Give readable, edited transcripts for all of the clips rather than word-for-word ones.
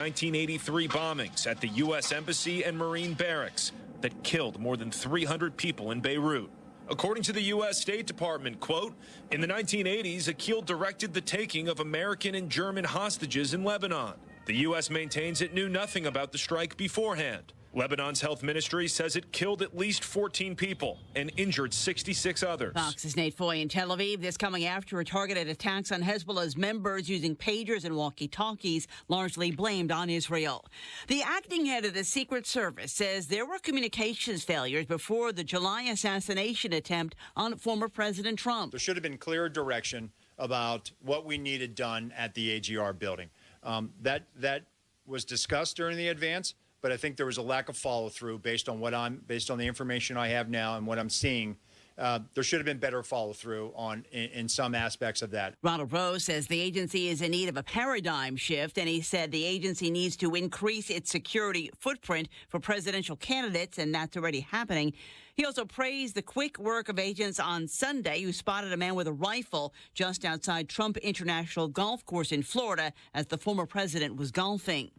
1983 bombings at the U.S. Embassy and Marine Barracks that killed more than 300 people in Beirut. According to the U.S. State Department, quote, in the 1980s, Akil directed the taking of American and German hostages in Lebanon. The U.S. maintains it knew nothing about the strike beforehand. Lebanon's health ministry says it killed at least 14 people and injured 66 others. Fox's Nate Foy in Tel Aviv. This coming after targeted attacks on Hezbollah's members using pagers and walkie-talkies, largely blamed on Israel. The acting head of the Secret Service says there were communications failures before the July assassination attempt on former President Trump. There should have been clear direction about what we needed done at the AGR building. That was discussed during the advance. But I think there was a lack of follow-through based on the information I have now and what I'm seeing. There should have been better follow-through in some aspects of that. Ronald Rose says the agency is in need of a paradigm shift, and he said the agency needs to increase its security footprint for presidential candidates, and that's already happening. He also praised the quick work of agents on Sunday who spotted a man with a rifle just outside Trump International Golf Course in Florida as the former president was golfing.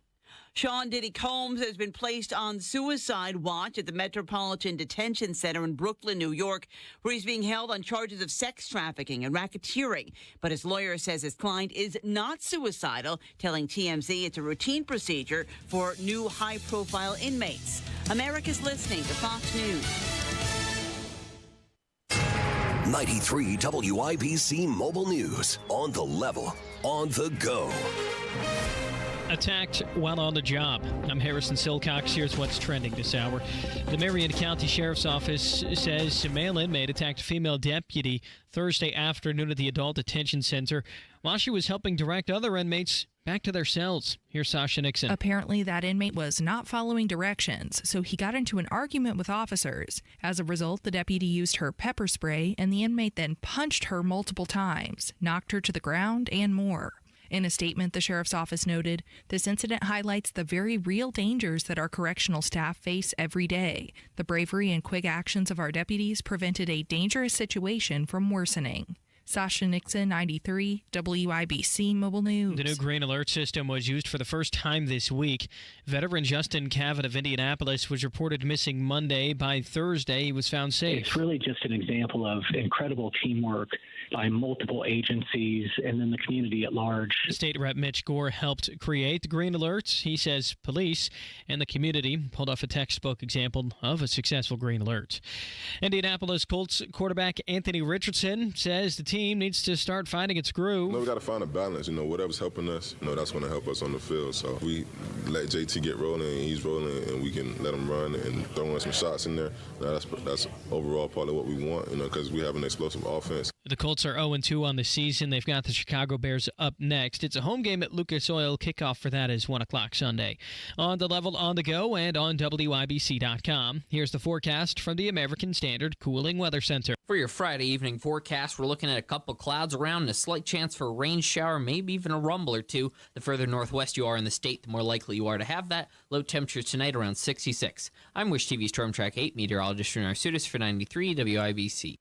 Sean Diddy Combs has been placed on suicide watch at the Metropolitan Detention Center in Brooklyn, New York, where he's being held on charges of sex trafficking and racketeering. But his lawyer says his client is not suicidal, telling TMZ it's a routine procedure for new high-profile inmates. America's listening to Fox News. 93 WIBC Mobile News. On the level, on the go. Attacked while on the job. I'm Harrison Silcox. Here's what's trending this hour. The Marion County Sheriff's Office says a male inmate attacked a female deputy Thursday afternoon at the Adult Detention Center while she was helping direct other inmates back to their cells. Here's Sasha Nixon. Apparently, that inmate was not following directions, so he got into an argument with officers. As a result, the deputy used her pepper spray, and the inmate then punched her multiple times, knocked her to the ground, and more. In a statement, the sheriff's office noted, this incident highlights the very real dangers that our correctional staff face every day. The bravery and quick actions of our deputies prevented a dangerous situation from worsening. Sasha Nixon, 93, WIBC Mobile News. The new green alert system was used for the first time this week. Veteran Justin Cavett of Indianapolis was reported missing Monday. By Thursday, he was found safe. It's really just an example of incredible teamwork by multiple agencies and then the community at large. State Rep Mitch Gore helped create the green alerts. He says police and the community pulled off a textbook example of a successful green alert. Indianapolis Colts quarterback Anthony Richardson says the team needs to start finding its groove. We got to find a balance. Whatever's helping us, that's going to help us on the field. So we let JT get rolling, and he's rolling, and we can let him run and throw in some shots in there. That's overall part of what we want, because we have an explosive offense. The Colts are 0-2 on the season. They've got the Chicago Bears up next. It's a home game at Lucas Oil. Kickoff for that is 1 o'clock Sunday. On the level, on the go, and on WIBC.com. Here's the forecast from the American Standard Cooling Weather Center. For your Friday evening forecast, we're looking at a couple clouds around and a slight chance for a rain shower, maybe even a rumble or two. The further northwest you are in the state, the more likely you are to have that. Low temperatures tonight around 66. I'm Wish TV Storm Track 8 meteorologist Renar Sudas for 93 WIBC.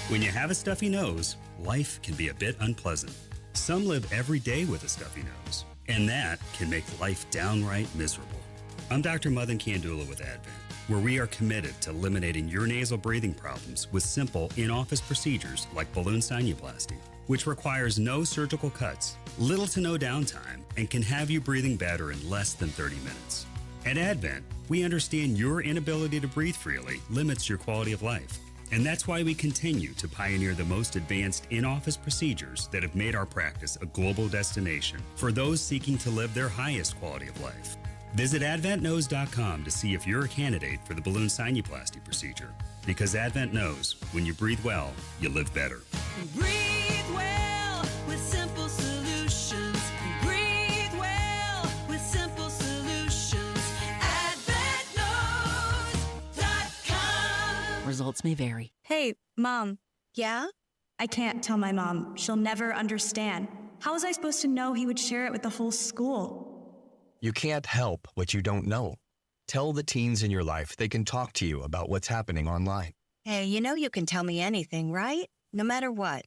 When you have a stuffy nose, life can be a bit unpleasant. Some live every day with a stuffy nose, and that can make life downright miserable. I'm Dr. Madan Kandula with Advent, where we are committed to eliminating your nasal breathing problems with simple in-office procedures like balloon sinuplasty, which requires no surgical cuts, little to no downtime, and can have you breathing better in less than 30 minutes. At Advent, we understand your inability to breathe freely limits your quality of life. And that's why we continue to pioneer the most advanced in-office procedures that have made our practice a global destination for those seeking to live their highest quality of life. Visit AdventKnows.com to see if you're a candidate for the balloon sinuplasty procedure. Because Advent knows when you breathe well, you live better. Breathe well with simple solutions. Breathe well with simple solutions. AdventKnows.com. Results may vary. Hey, Mom. Yeah? I can't tell my mom. She'll never understand. How was I supposed to know he would share it with the whole school? You can't help what you don't know. Tell the teens in your life they can talk to you about what's happening online. Hey, you can tell me anything, right? No matter what.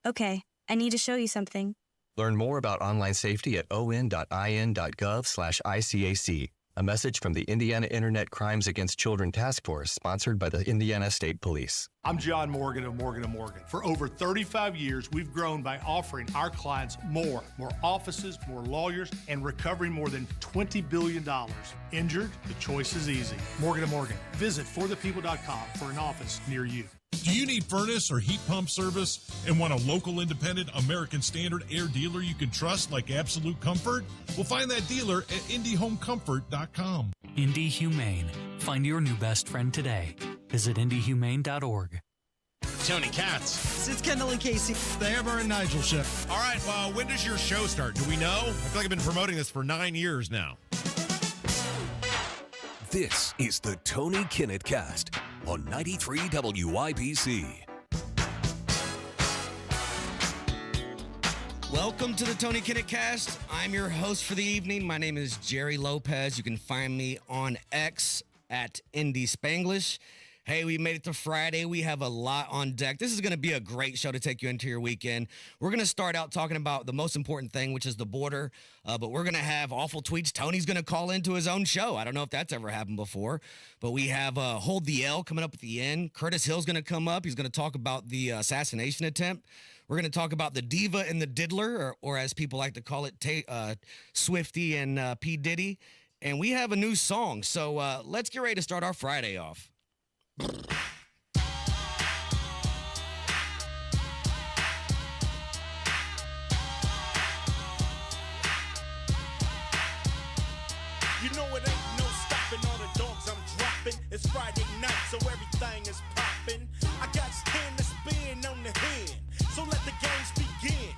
Okay, I need to show you something. Learn more about online safety at on.in.gov/ICAC. A message from the Indiana Internet Crimes Against Children Task Force, sponsored by the Indiana State Police. I'm John Morgan of Morgan & Morgan. For over 35 years, we've grown by offering our clients more offices, more lawyers, and recovering more than $20 billion. Injured? The choice is easy. Morgan & Morgan. Visit forthepeople.com for an office near you. Do you need furnace or heat pump service and want a local independent American Standard air dealer you can trust like Absolute Comfort? Well, find that dealer at IndyHomeComfort.com. Indy Humane. Find your new best friend today. Visit IndyHumane.org. Tony Katz. It's Kendall and Casey. The Hammer and Nigel show. All right, well, when does your show start? Do we know? I feel like I've been promoting this for 9 years now. This is the Tony Kinnett Cast on 93 WIBC. Welcome to the Tony Kinnett Cast. I'm your host for the evening. My name is Jerry Lopez. You can find me on X at Indy Spanglish. Hey, we made it to Friday. We have a lot on deck. This is going to be a great show to take you into your weekend. We're going to start out talking about the most important thing, which is the border. But we're going to have awful tweets. Tony's going to call into his own show. I don't know if that's ever happened before. But we have Hold the L coming up at the end. Curtis Hill's going to come up. He's going to talk about the assassination attempt. We're going to talk about the diva and the diddler, or as people like to call it, Swifty and P. Diddy. And we have a new song. So let's get ready to start our Friday off. You know it ain't no stopping all the dogs I'm dropping. It's Friday night, so everything is popping. I got stand to spin on the hand, so let the games begin.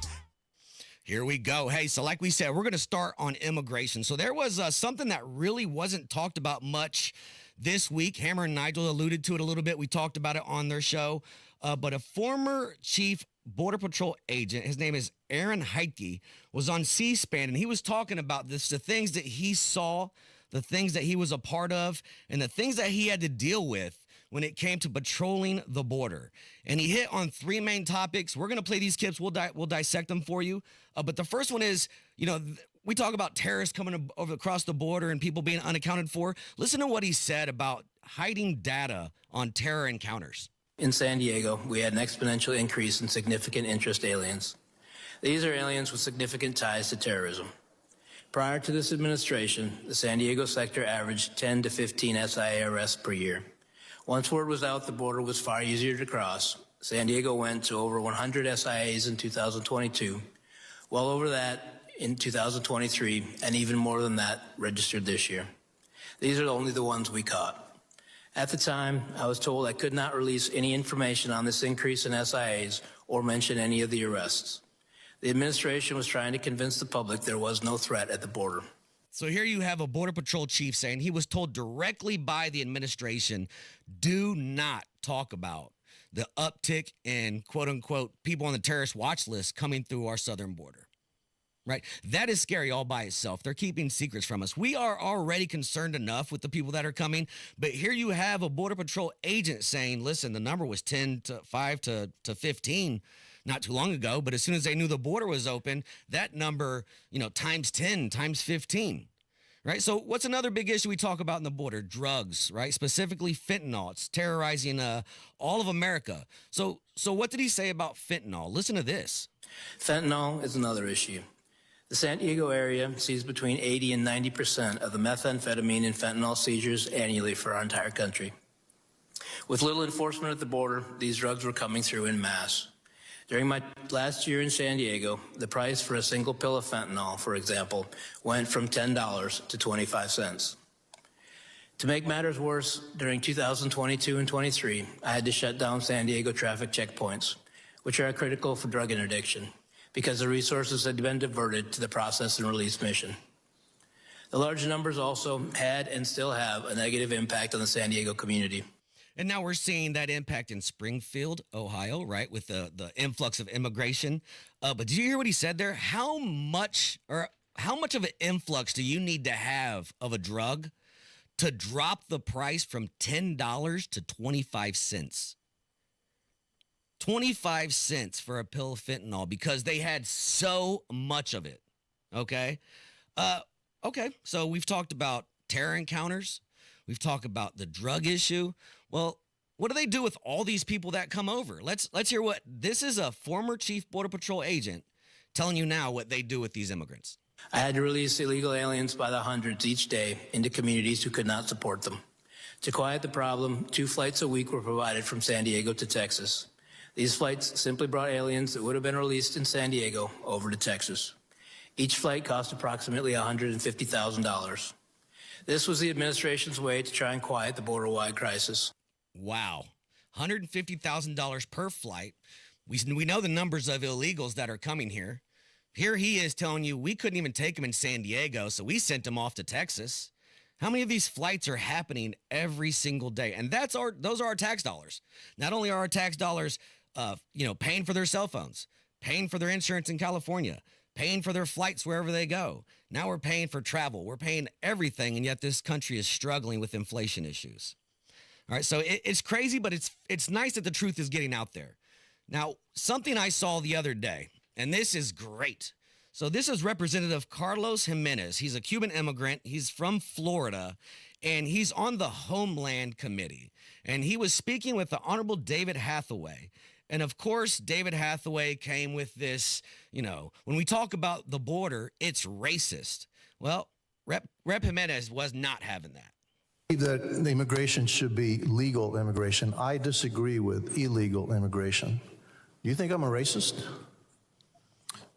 Here we go. Hey, so like we said, we're going to start on immigration. So there was something that really wasn't talked about much this week. Hammer and Nigel alluded to it a little bit. We talked about it on their show. But a former chief Border Patrol agent, his name is Aaron Heitke, was on C-SPAN, and he was talking about this, the things that he saw, the things that he was a part of, and the things that he had to deal with when it came to patrolling the border. And he hit on three main topics. We're going to play these clips. We'll dissect them for you. But the first one is, we talk about terrorists coming over across the border and people being unaccounted for. Listen to what he said about hiding data on terror encounters. In San Diego, we had an exponential increase in significant interest aliens. These are aliens with significant ties to terrorism. Prior to this administration, the San Diego sector averaged 10 to 15 SIA arrests per year. Once word was out the border was far easier to cross, San Diego went to over 100 SIAs in 2022, well over that in 2023, and even more than that registered this year. These are only the ones we caught. At the time, I was told I could not release any information on this increase in SIAs or mention any of the arrests. The administration was trying to convince the public there was no threat at the border. So here you have a Border Patrol chief saying he was told directly by the administration, do not talk about the uptick in, quote unquote, people on the terrorist watch list coming through our southern border. Right? That is scary all by itself. They're keeping secrets from us. We are already concerned enough with the people that are coming, but here you have a Border Patrol agent saying, listen, the number was 10 to 5 to 15 not too long ago, but as soon as they knew the border was open, that number, times 10, times 15. Right? So what's another big issue we talk about in the border? Drugs, right? Specifically fentanyl. It's terrorizing all of America. So what did he say about fentanyl? Listen to this. Fentanyl is another issue. The San Diego area sees between 80 and 90% of the methamphetamine and fentanyl seizures annually for our entire country. With little enforcement at the border, these drugs were coming through en masse. During my last year in San Diego, the price for a single pill of fentanyl, for example, went from $10 to 25 cents. To make matters worse, during 2022 and 23, I had to shut down San Diego traffic checkpoints, which are critical for drug interdiction, because the resources had been diverted to the process and release mission. The large numbers also had and still have a negative impact on the San Diego community. And now we're seeing that impact in Springfield, Ohio, right, with the influx of immigration. But did you hear what he said there? How much of an influx do you need to have of a drug to drop the price from $10 to 25 cents? 25 cents for a pill of fentanyl because they had so much of it. Okay? Okay, so we've talked about terror encounters. We've talked about the drug issue. Well, what do they do with all these people that come over? Let's hear what this is a former Chief Border Patrol agent telling you now what they do with these immigrants. I had to release illegal aliens by the hundreds each day into communities who could not support them. To quiet the problem, 2 flights a week were provided from San Diego to Texas. These flights simply brought aliens that would have been released in San Diego over to Texas. Each flight cost approximately $150,000. This was the administration's way to try and quiet the border-wide crisis. Wow. $150,000 per flight. We know the numbers of illegals that are coming here. Here he is telling you we couldn't even take them in San Diego, so we sent them off to Texas. How many of these flights are happening every single day? And those are our tax dollars. Not only are our tax dollars, paying for their cell phones, paying for their insurance in California, paying for their flights wherever they go. Now we're paying for travel. We're paying everything, and yet this country is struggling with inflation issues. All right, so it's crazy, but it's nice that the truth is getting out there. Now, something I saw the other day, and this is great. So this is Representative Carlos Jimenez. He's a Cuban immigrant. He's from Florida, and he's on the Homeland Committee. And he was speaking with the Honorable David Hathaway. And of course, David Hathaway came with this, when we talk about the border, it's racist. Well, Rep. Jimenez was not having that. That the immigration should be legal immigration. I disagree with illegal immigration. Do you think I'm a racist?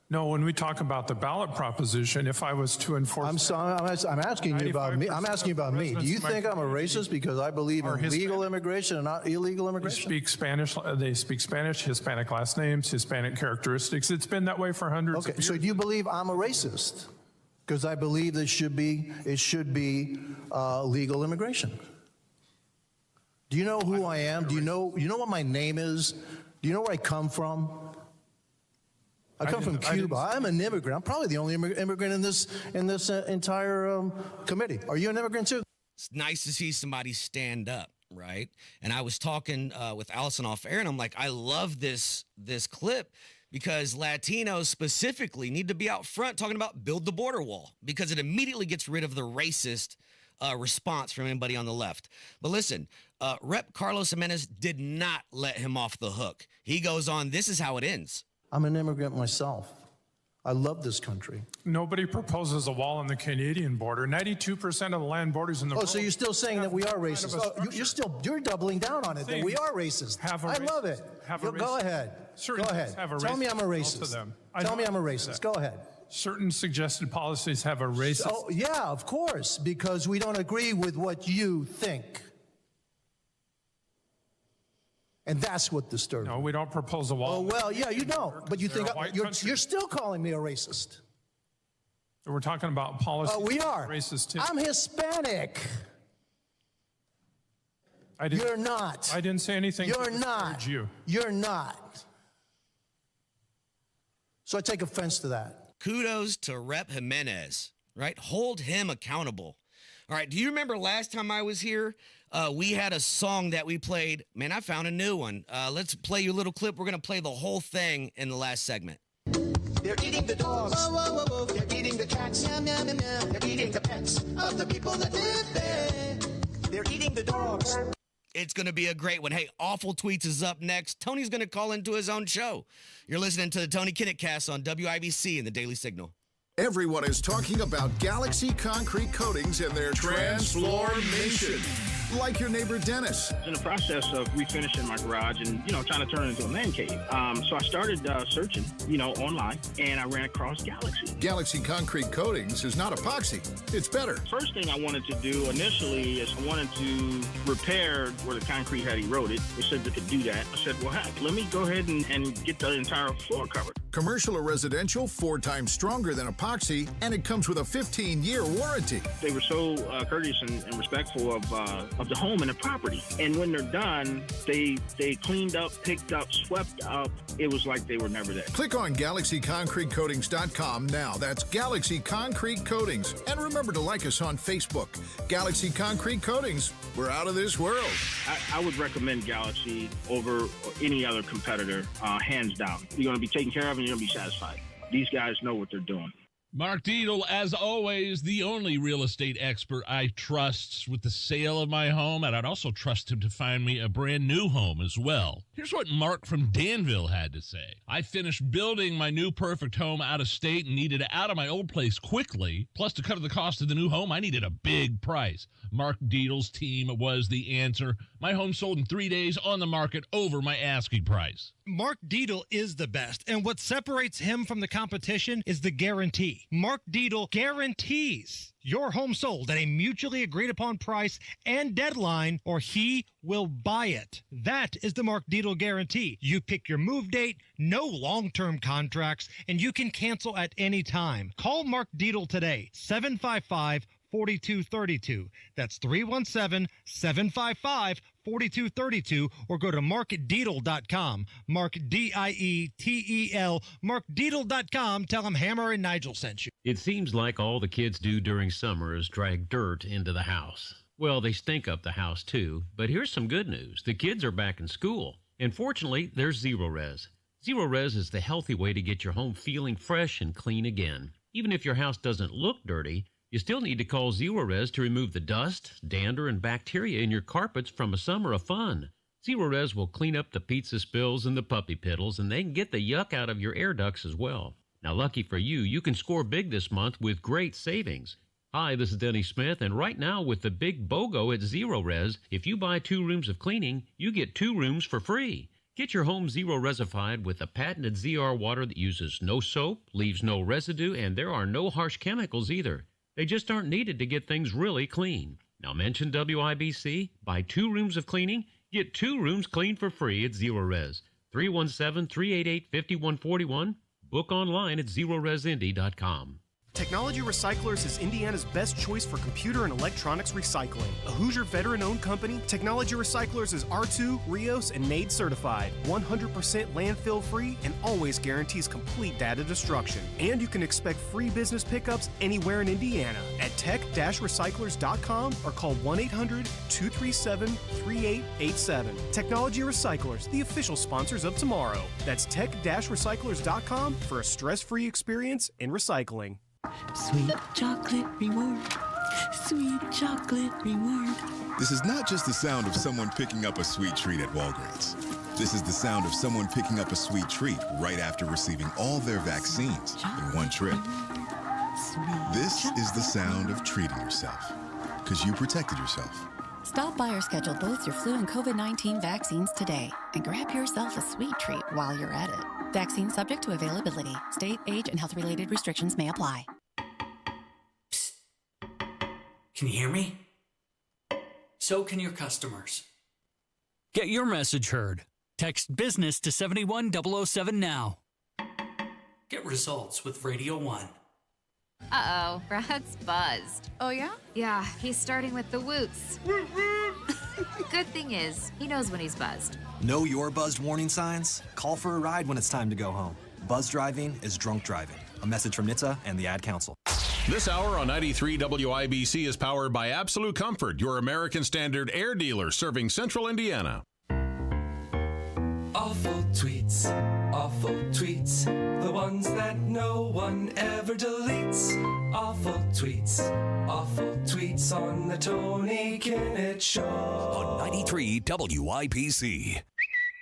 No, when we talk about the ballot proposition, if I was to enforce... I'm asking you about me. I'm asking you about me. Do you think I'm a racist because I believe in legal immigration and not illegal immigration? They speak Spanish, Hispanic last names, Hispanic characteristics. It's been that way for hundreds of years. So do you believe I'm a racist? Because I believe that it should be legal immigration. Do you know who I am? Do you know what my name is? Do you know where I come from? I come from Cuba. I'm an immigrant. I'm probably the only immigrant in this entire committee. Are you an immigrant too? It's nice to see somebody stand up, right? And I was talking with Allison off air, and I'm like, I love this clip because Latinos specifically need to be out front talking about build the border wall because it immediately gets rid of the racist response from anybody on the left. But listen, Rep. Carlos Jimenez did not let him off the hook. He goes on, this is how it ends. I'm an immigrant myself. I love this country. Nobody proposes a wall on the Canadian border. 92% of the land borders in the world. Oh, so you're still saying that we are racist? You're doubling down on it. That we are racist. I love it. Go ahead. Go ahead. Tell me I'm a racist. Tell me I'm a racist. Go ahead. Certain suggested policies have a racist. Oh yeah, of course, because we don't agree with what you think. And that's what disturbs me. No, we don't propose a wall. Oh, well, yeah, you don't. But you think you're still calling me a racist. We're talking about policies. We are. Racist too. I'm Hispanic. You're not. I didn't say anything. You're not. You're not. So I take offense to that. Kudos to Rep. Jimenez, right? Hold him accountable. All right, do you remember last time I was here? We had a song that we played. Man, I found a new one. Let's play you a little clip. We're going to play the whole thing in the last segment. They're eating the dogs. Whoa, whoa, whoa, whoa. They're eating the cats. Meow, meow, meow, meow. They're eating the pets of the people that live there. They're eating the dogs. It's going to be a great one. Hey, Awful Tweets is up next. Tony's going to call into his own show. You're listening to the Tony Kinnett Cast on WIBC and the Daily Signal. Everyone is talking about Galaxy Concrete Coatings and their transformation. Like your neighbor Dennis. In the process of refinishing my garage and, trying to turn it into a man cave. So I started searching, online, and I ran across Galaxy. Galaxy Concrete Coatings is not epoxy. It's better. First thing I wanted to do initially is I wanted to repair where the concrete had eroded. They said they could do that. I said, well, heck, let me go ahead and get the entire floor covered. Commercial or residential, 4 times stronger than epoxy, and it comes with a 15-year warranty. They were so courteous and respectful of the home and the property. And when they're done, they cleaned up, picked up, swept up. It was like they were never there. Click on GalaxyConcreteCoatings.com now. That's Galaxy Concrete Coatings. And remember to like us on Facebook. Galaxy Concrete Coatings. We're out of this world. I would recommend Galaxy over any other competitor, hands down. You're going to be taken care of and you're going to be satisfied. These guys know what they're doing. Mark Dietl, as always, the only real estate expert I trust with the sale of my home, and I'd also trust him to find me a brand new home as well. Here's what Mark from Danville had to say. I finished building my new perfect home out of state and needed out of my old place quickly. Plus, to cover the cost of the new home, I needed a big price. Mark Dietl's team was the answer. My home sold in 3 days on the market over my asking price. Mark Dietl is the best, and what separates him from the competition is the guarantee. Mark Dietl guarantees your home sold at a mutually agreed upon price and deadline, or he will buy it. That is the Mark Dietl guarantee. You pick your move date, no long-term contracts, and you can cancel at any time. Call Mark Dietl today, 755-4232. That's 317-755-4232, or go to markdietl.com. Mark D-I-E-T-E-L, markdietl.com. Tell him Hammer and Nigel sent you. It seems like all the kids do during summer is drag dirt into the house. Well, they stink up the house too, but here's some good news. The kids are back in school, and fortunately, there's Zero Res. Zero Res is the healthy way to get your home feeling fresh and clean again. Even if your house doesn't look dirty, you still need to call Zero Res to remove the dust, dander, and bacteria in your carpets from a summer of fun. Zero Res will clean up the pizza spills and the puppy piddles, and they can get the yuck out of your air ducts as well. Now, lucky for you, you can score big this month with great savings. Hi, this is Denny Smith, and right now with the big BOGO at Zero Res, if you buy 2 rooms of cleaning, you get 2 rooms for free. Get your home Zero Resified with the patented ZR water that uses no soap, leaves no residue, and there are no harsh chemicals either. They just aren't needed to get things really clean. Now mention WIBC, buy 2 rooms of cleaning, get 2 rooms cleaned for free at Zero Res. 317-388-5141. Book online at ZeroResIndy.com. Technology Recyclers is Indiana's best choice for computer and electronics recycling. A Hoosier veteran-owned company, Technology Recyclers is R2, Rios, and NAID certified, 100% landfill-free, and always guarees complete data destruction. And you can expect free business pickups anywhere in Indiana at tech-recyclers.com or call 1-800-237-3887. Technology Recyclers, the official sponsors of tomorrow. That's tech-recyclers.com for a stress-free experience in recycling. Sweet chocolate reward. Sweet chocolate reward. This is not just the sound of someone picking up a sweet treat at Walgreens. This is the sound of someone picking up a sweet treat right after receiving all their vaccines in one trip. This is the sound of treating yourself, because you protected yourself. Stop by or schedule both your flu and COVID-19 vaccines today and grab yourself a sweet treat while you're at it. Vaccine subject to availability. State, age, and health-related restrictions may apply. Psst. Can you hear me? So can your customers. Get your message heard. Text business to 71007 now. Get results with Radio 1. Uh-oh, Brad's buzzed. Oh, yeah? Yeah, he's starting with the woots. Good thing is, he knows when he's buzzed. Know your buzzed warning signs? Call for a ride when it's time to go home. Buzz driving is drunk driving. A message from NHTSA and the Ad Council. This hour on 93 WIBC is powered by Absolute Comfort, your American Standard air dealer serving Central Indiana. Awful tweets, the ones that no one ever deletes. Awful tweets on the Tony Kinnett Show. On 93 WIBC.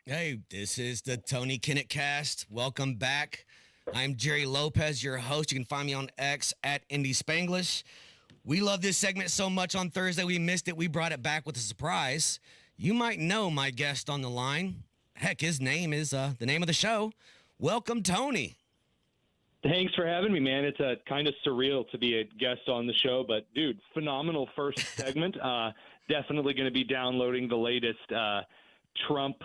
Hey, this is the Tony Kinnett Cast. Welcome back. I'm Jerry Lopez, your host. You can find me on X at Indy Spanglish. We love this segment so much on Thursday we missed it. We brought it back with a surprise. You might know my guest on the line. Heck, his name is the name of the show. Welcome, Tony. Thanks for having me, man. It's kind of surreal to be a guest on the show, but dude, phenomenal first segment. Definitely going to be downloading the latest Trump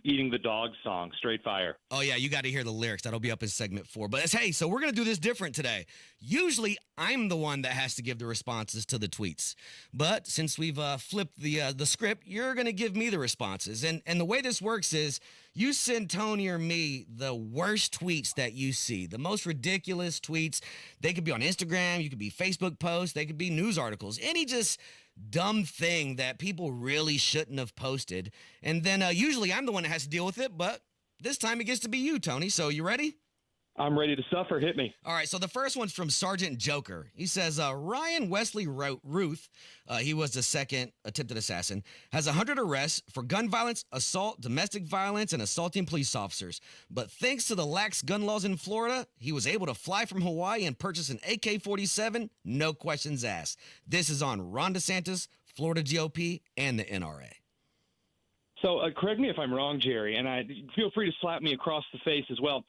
eating the dog song, Straight Fire. Oh, yeah, you got to hear the lyrics. That'll be up in segment 4. But hey, so we're going to do this different today. Usually, I'm the one that has to give the responses to the tweets. But since we've flipped the script, you're going to give me the responses. And the way this works is you send Tony or me the worst tweets that you see, the most ridiculous tweets. They could be on Instagram. You could be Facebook posts. They could be news articles. Any just dumb thing that people really shouldn't have posted. And then usually I'm the one that has to deal with it, but this time it gets to be you, Tony. So you ready? I'm ready to suffer. Hit me. All right, so the first one's from Sergeant Joker. He says, Ryan Wesley Ruth, he was the second attempted assassin, has 100 arrests for gun violence, assault, domestic violence, and assaulting police officers. But thanks to the lax gun laws in Florida, he was able to fly from Hawaii and purchase an AK-47, no questions asked. This is on Ron DeSantis, Florida GOP, and the NRA. So correct me if I'm wrong, Jerry, and I feel free to slap me across the face as well.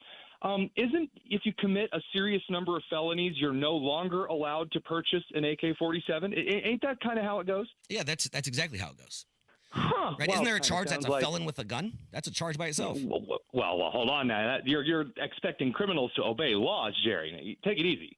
Isn't if you commit a serious number of felonies, you're no longer allowed to purchase an AK-47? Ain't that kind of how it goes? Yeah, that's exactly how it goes. Huh. Right? Well, isn't there a charge that's a like felon with a gun? That's a charge by itself. Well, hold on now. You're expecting criminals to obey laws, Jerry. Take it easy.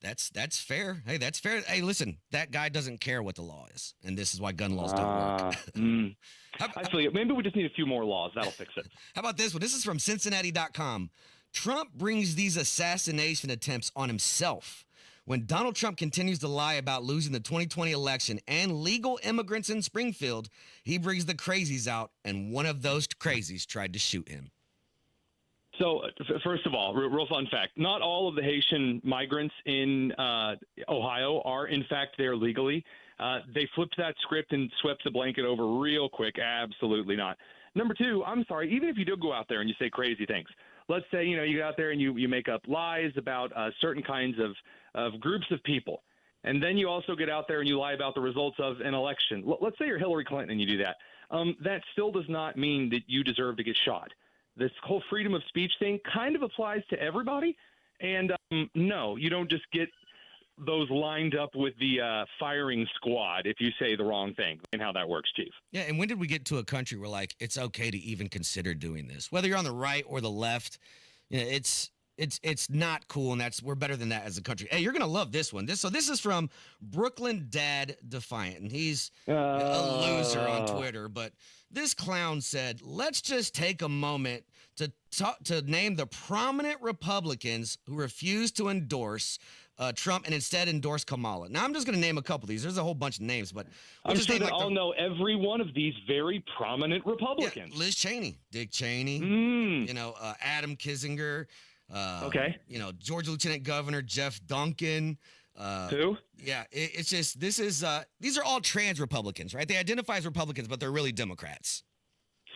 That's fair. Hey, that's fair. Hey, listen, that guy doesn't care what the law is, and this is why gun laws don't work. I feel you. Maybe we just need a few more laws. That'll fix it. How about this one? This is from Cincinnati.com. Trump brings these assassination attempts on himself. When Donald Trump continues to lie about losing the 2020 election and legal immigrants in Springfield, he brings the crazies out, and one of those crazies tried to shoot him. So, first of all, real fun fact, not all of the Haitian migrants in Ohio are, in fact, there legally. They flipped that script and swept the blanket over real quick. Absolutely not. Number two, I'm sorry, even if you do go out there and you say crazy things, let's say, you go out there and you make up lies about certain kinds of groups of people. And then you also get out there and you lie about the results of an election. Let's say you're Hillary Clinton and you do that. That still does not mean that you deserve to get shot. This whole freedom of speech thing kind of applies to everybody. And no, you don't just get those lined up with the firing squad if you say the wrong thing, and how that works, Chief. Yeah, and when did we get to a country where, like, it's okay to even consider doing this? Whether you're on the right or the left, it's not cool, and we're better than that as a country. Hey, you're going to love this one. This is from Brooklyn Dad Defiant, and he's a loser on Twitter, but this clown said, let's just take a moment to name the prominent Republicans who refused to endorse Trump and instead endorsed Kamala. Now, I'm just going to name a couple of these. There's a whole bunch of names, but I'm sure that I'll know every one of these very prominent Republicans. Yeah, Liz Cheney, Dick Cheney, Adam Kinzinger, okay. Georgia Lieutenant Governor Jeff Duncan. Who? Yeah, it's just these are all trans Republicans, right? They identify as Republicans, but they're really Democrats.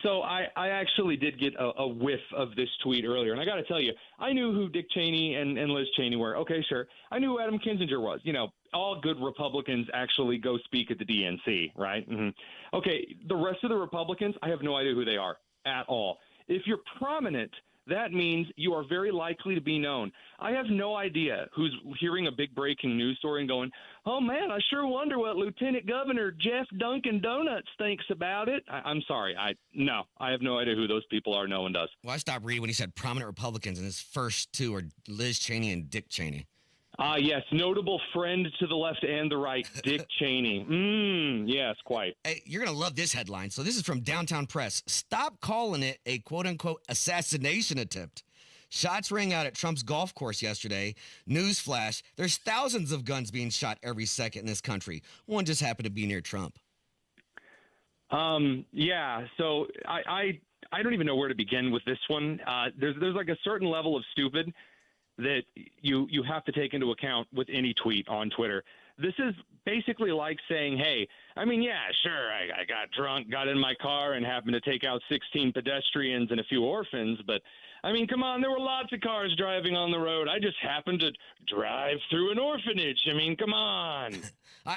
So I actually did get a whiff of this tweet earlier, and I got to tell you, I knew who Dick Cheney and Liz Cheney were. Okay, sure. I knew who Adam Kinzinger was. All good Republicans actually go speak at the DNC, right? Mm-hmm. Okay, the rest of the Republicans, I have no idea who they are at all. If you're prominent, that means you are very likely to be known. I have no idea who's hearing a big breaking news story and going, oh, man, I sure wonder what Lieutenant Governor Jeff Dunkin' Donuts thinks about it. I'm sorry. I have no idea who those people are. No one does. Well, I stopped reading when he said prominent Republicans, and his first two are Liz Cheney and Dick Cheney. Yes, notable friend to the left and the right, Dick Cheney. Yes, quite. Hey, you're going to love this headline. So this is from Downtown Press. Stop calling it a quote-unquote assassination attempt. Shots rang out at Trump's golf course yesterday. Newsflash, there's thousands of guns being shot every second in this country. One just happened to be near Trump. Yeah, so I don't even know where to begin with this one. There's like a certain level of stupid that you have to take into account with any tweet on Twitter. This is basically like saying, hey, sure, I got drunk, got in my car, and happened to take out 16 pedestrians and a few orphans, but, come on, there were lots of cars driving on the road. I just happened to drive through an orphanage. Come on.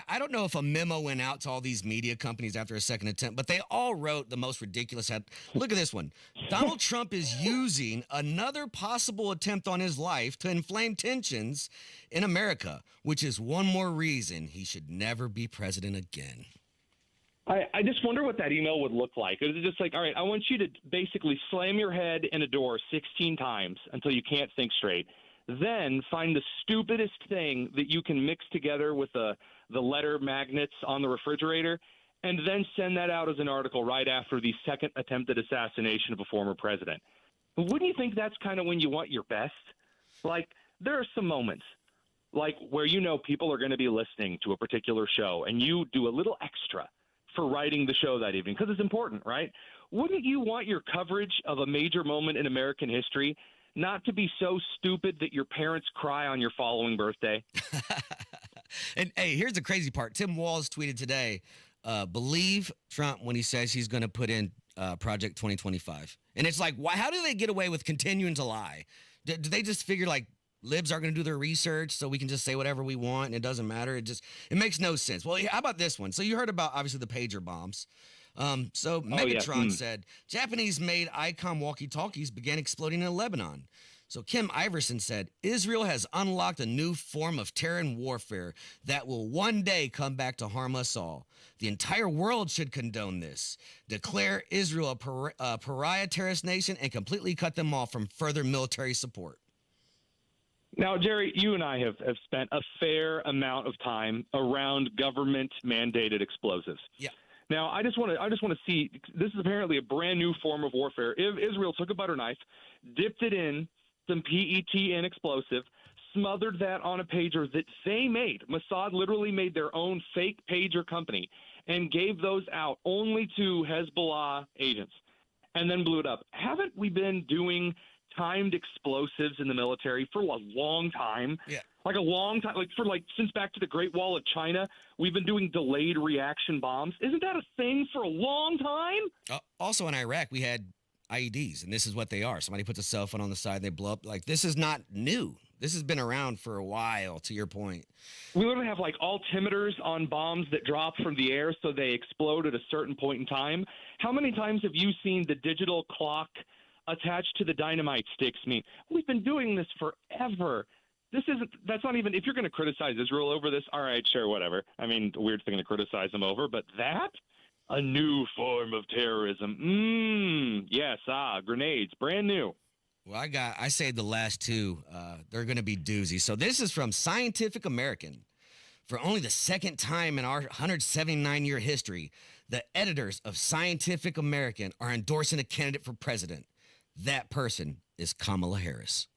I don't know if a memo went out to all these media companies after a second attempt, but they all wrote the most ridiculous Look at this one. Donald Trump is using another possible attempt on his life to inflame tensions in America, which is one more reason he should never be president again. I just wonder what that email would look like. Is it just like, all right, I want you to basically slam your head in a door 16 times until you can't think straight. Then find the stupidest thing that you can mix together with the letter magnets on the refrigerator, and then send that out as an article right after the second attempted assassination of a former president. Wouldn't you think that's kind of when you want your best? Like, there are some moments, like where people are going to be listening to a particular show, and you do a little extra for writing the show that evening because it's important, right? Wouldn't you want your coverage of a major moment in American history not to be so stupid that your parents cry on your following birthday? And, hey, here's the crazy part. Tim Walz tweeted today, believe Trump when he says he's going to put in Project 2025. And it's like, why? How do they get away with continuing to lie? Do they just figure, like, libs aren't going to do their research, so we can just say whatever we want and it doesn't matter? It makes no sense. Well, how about this one? So you heard about, obviously, the pager bombs. Megatron said, Japanese-made ICOM walkie-talkies began exploding in Lebanon. So Kim Iverson said, Israel has unlocked a new form of terror and warfare that will one day come back to harm us all. The entire world should condone this. Declare Israel a pariah terrorist nation and completely cut them off from further military support. Now, Jerry, you and I have spent a fair amount of time around government-mandated explosives. Yeah. Now, I just want to see. This is apparently a brand new form of warfare. If Israel took a butter knife, dipped it in some PETN explosive, smothered that on a pager that they made. Mossad literally made their own fake pager company and gave those out only to Hezbollah agents, and then blew it up. Haven't we been doing timed explosives in the military for a long time? Yeah. Like a long time, since back to the Great Wall of China, we've been doing delayed reaction bombs. Isn't that a thing for a long time? Also in Iraq, we had IEDs, and this is what they are. Somebody puts a cell phone on the side, they blow up. Like, this is not new. This has been around for a while, to your point. We literally have altimeters on bombs that drop from the air so they explode at a certain point in time. How many times have you seen the digital clock attached to the dynamite sticks? We've been doing this forever. That's not even, if you're going to criticize Israel over this, all right, sure, whatever. I mean, a weird thing to criticize them over, but that? A new form of terrorism. Yes, grenades, brand new. Well, I saved the last two. They're going to be doozies. So this is from Scientific American. For only the second time in our 179-year history, the editors of Scientific American are endorsing a candidate for president. That person is Kamala Harris.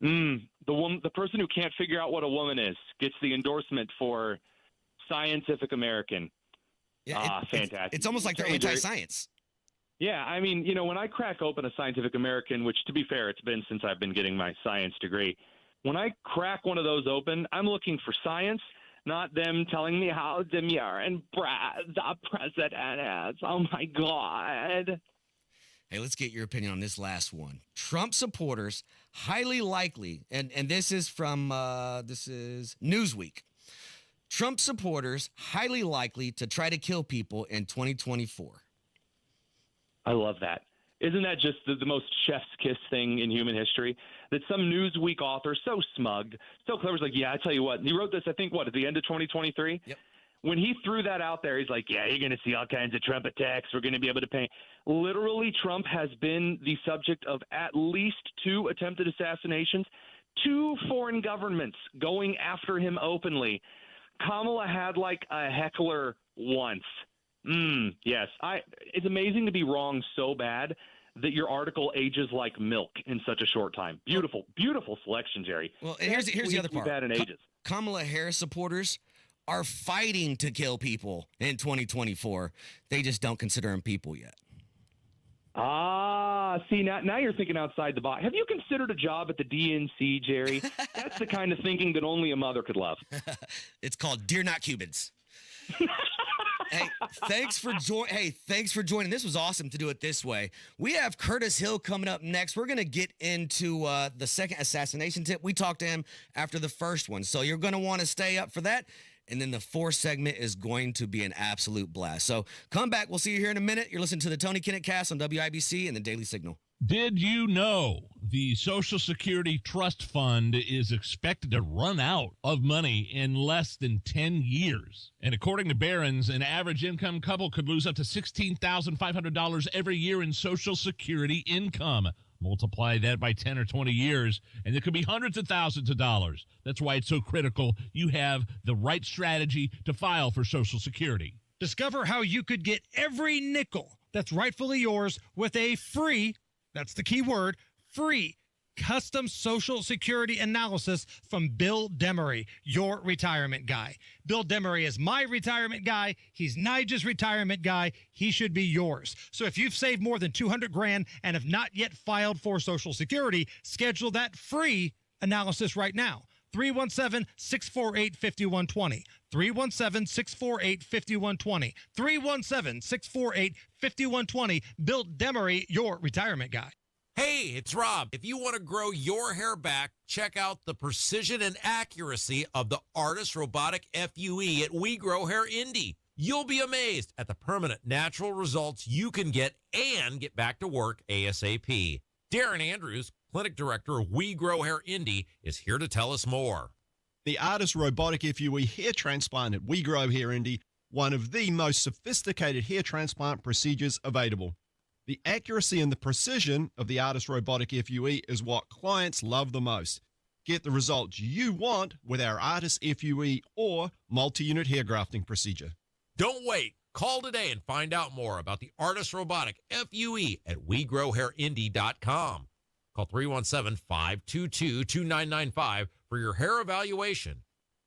The person who can't figure out what a woman is gets the endorsement for Scientific American. Yeah, fantastic. It's almost like they're anti-science. Yeah, I mean, when I crack open a Scientific American, which, to be fair, it's been since I've been getting my science degree, when I crack one of those open, I'm looking for science, not them telling me how demure and the president is. Oh, my God. Hey, let's get your opinion on this last one. Trump supporters highly likely, and this is from this is Newsweek. Trump supporters highly likely to try to kill people in 2024. I love that. Isn't that just the most chef's kiss thing in human history? That some Newsweek author, so smug, so clever, is like, yeah, I tell you what. And he wrote this, I think, at the end of 2023? Yep. When he threw that out there, he's like, yeah, you're going to see all kinds of Trump attacks. We're going to be able to pay. Literally, Trump has been the subject of at least 2 attempted assassinations, 2 foreign governments going after him openly. Kamala had like a heckler once. Yes. It's amazing to be wrong so bad that your article ages like milk in such a short time. Beautiful, beautiful selection, Jerry. Well, and here's the other part. Bad in ages. Kamala Harris supporters are fighting to kill people in 2024. They just don't consider them people yet. See, now you're thinking outside the box. Have you considered a job at the DNC, Jerry? That's the kind of thinking that only a mother could love. It's called Dear Not Cubans. Hey, thanks for joining. This was awesome to do it this way. We have Curtis Hill coming up next. We're going to get into the second assassination tip. We talked to him after the first one, so you're going to want to stay up for that. And then the fourth segment is going to be an absolute blast. So come back. We'll see you here in a minute. You're listening to the Tony Kinnett Cast on WIBC and the Daily Signal. Did you know the Social Security Trust Fund is expected to run out of money in less than 10 years? And according to Barron's, an average income couple could lose up to $16,500 every year in Social Security income. Multiply that by 10 or 20 years, and it could be hundreds of thousands of dollars. That's why it's so critical you have the right strategy to file for Social Security. Discover how you could get every nickel that's rightfully yours with a free, that's the key word, free custom Social Security analysis from Bill Demery, your retirement guy. Bill Demery is my retirement guy. He's Nigel's retirement guy. He should be yours. So if you've saved more than $200,000 and have not yet filed for Social Security, schedule that free analysis right now. 317-648-5120. 317-648-5120. 317-648-5120. Bill Demery, your retirement guy. Hey, it's Rob. If you want to grow your hair back, check out the precision and accuracy of the Artist Robotic FUE at We Grow Hair Indy. You'll be amazed at the permanent natural results you can get and get back to work ASAP. Darren Andrews, Clinic Director of We Grow Hair Indy, is here to tell us more. The Artist Robotic FUE hair transplant at We Grow Hair Indy, one of the most sophisticated hair transplant procedures available. The accuracy and the precision of the Artist Robotic FUE is what clients love the most. Get the results you want with our Artist FUE or multi-unit hair grafting procedure. Don't wait. Call today and find out more about the Artist Robotic FUE at WeGrowHairIndy.com. Call 317-522-2995 for your hair evaluation.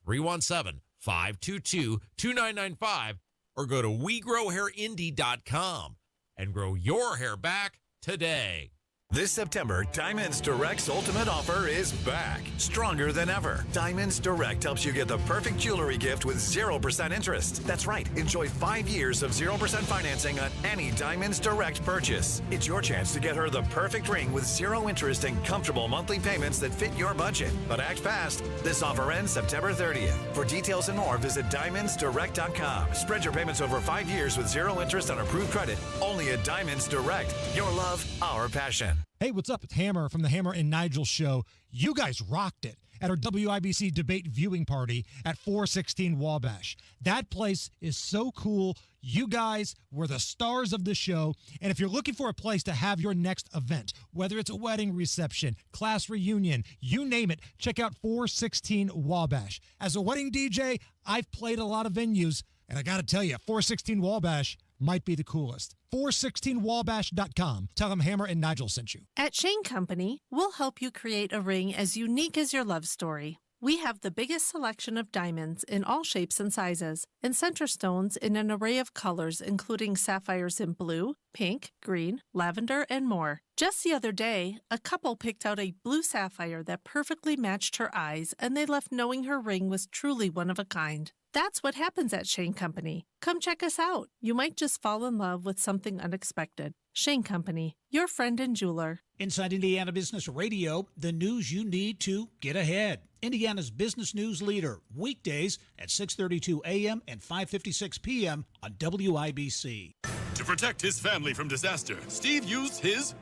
317-522-2995 or go to WeGrowHairIndy.com. and grow your hair back today. This September, Diamonds Direct's ultimate offer is back, stronger than ever. Diamonds Direct helps you get the perfect jewelry gift with 0% interest. That's right, enjoy 5 years of 0% financing on any Diamonds Direct purchase. It's your chance to get her the perfect ring with 0 interest and comfortable monthly payments that fit your budget. But act fast. This offer ends September 30th. For details and more, visit DiamondsDirect.com. Spread your payments over 5 years with 0 interest on approved credit. Only at Diamonds Direct. Your love, our passion. Hey, what's up? It's Hammer from the Hammer and Nigel Show. You guys rocked it at our WIBC debate viewing party at 416 Wabash. That place is so cool. You guys were the stars of the show. And if you're looking for a place to have your next event, whether it's a wedding reception, class reunion, you name it, check out 416 Wabash. As a wedding DJ, I've played a lot of venues, and I got to tell you, 416 Wabash might be the coolest. 416wabash.com. Tell them Hammer and Nigel sent you. At Shane Company, we'll help you create a ring as unique as your love story. We have the biggest selection of diamonds in all shapes and sizes, and center stones in an array of colors, including sapphires in blue, pink, green, lavender, and more. Just the other day, a couple picked out a blue sapphire that perfectly matched her eyes, and they left knowing her ring was truly one of a kind. That's what happens at Shane Company. Come check us out. You might just fall in love with something unexpected. Shane Company, your friend and jeweler. Inside Indiana Business Radio, the news you need to get ahead. Indiana's business news leader, weekdays at 6:32 a.m. and 5:56 p.m. on WIBC. To protect his family from disaster, Steve used his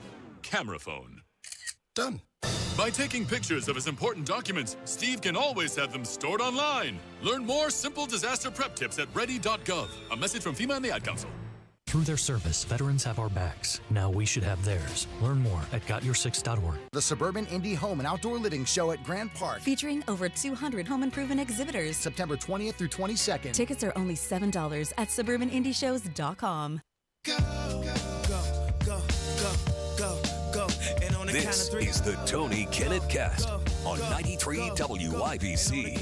camera phone. Done. By taking pictures of his important documents, Steve can always have them stored online. Learn more simple disaster prep tips at ready.gov. A message from FEMA and the Ad Council. Through their service, veterans have our backs. Now we should have theirs. Learn more at gotyoursix.org. The Suburban Indy Home and Outdoor Living Show at Grant Park. Featuring over 200 home improvement exhibitors. September 20th through 22nd. Tickets are only $7 at suburbanindyshows.com. Go, go, go, go, go, go, go. And on the count of This three. is the Tony Kinnett Cast on 93 WIBC.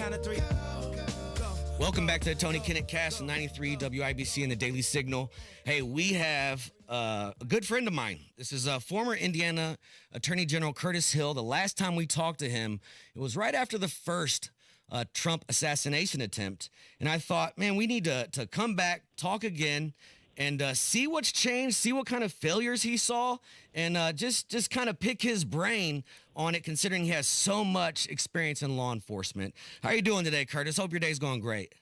Welcome back to the Tony Kinnett Cast on 93 WIBC and the Daily Signal. Hey, we have a good friend of mine. This is former Indiana Attorney General Curtis Hill. The last time we talked to him, it was right after the first Trump assassination attempt. And I thought, man, we need to come back, talk again, and see what's changed, see what kind of failures he saw, and just kind of pick his brain on it, considering he has so much experience in law enforcement. How are you doing today, Curtis? Hope your day's going great.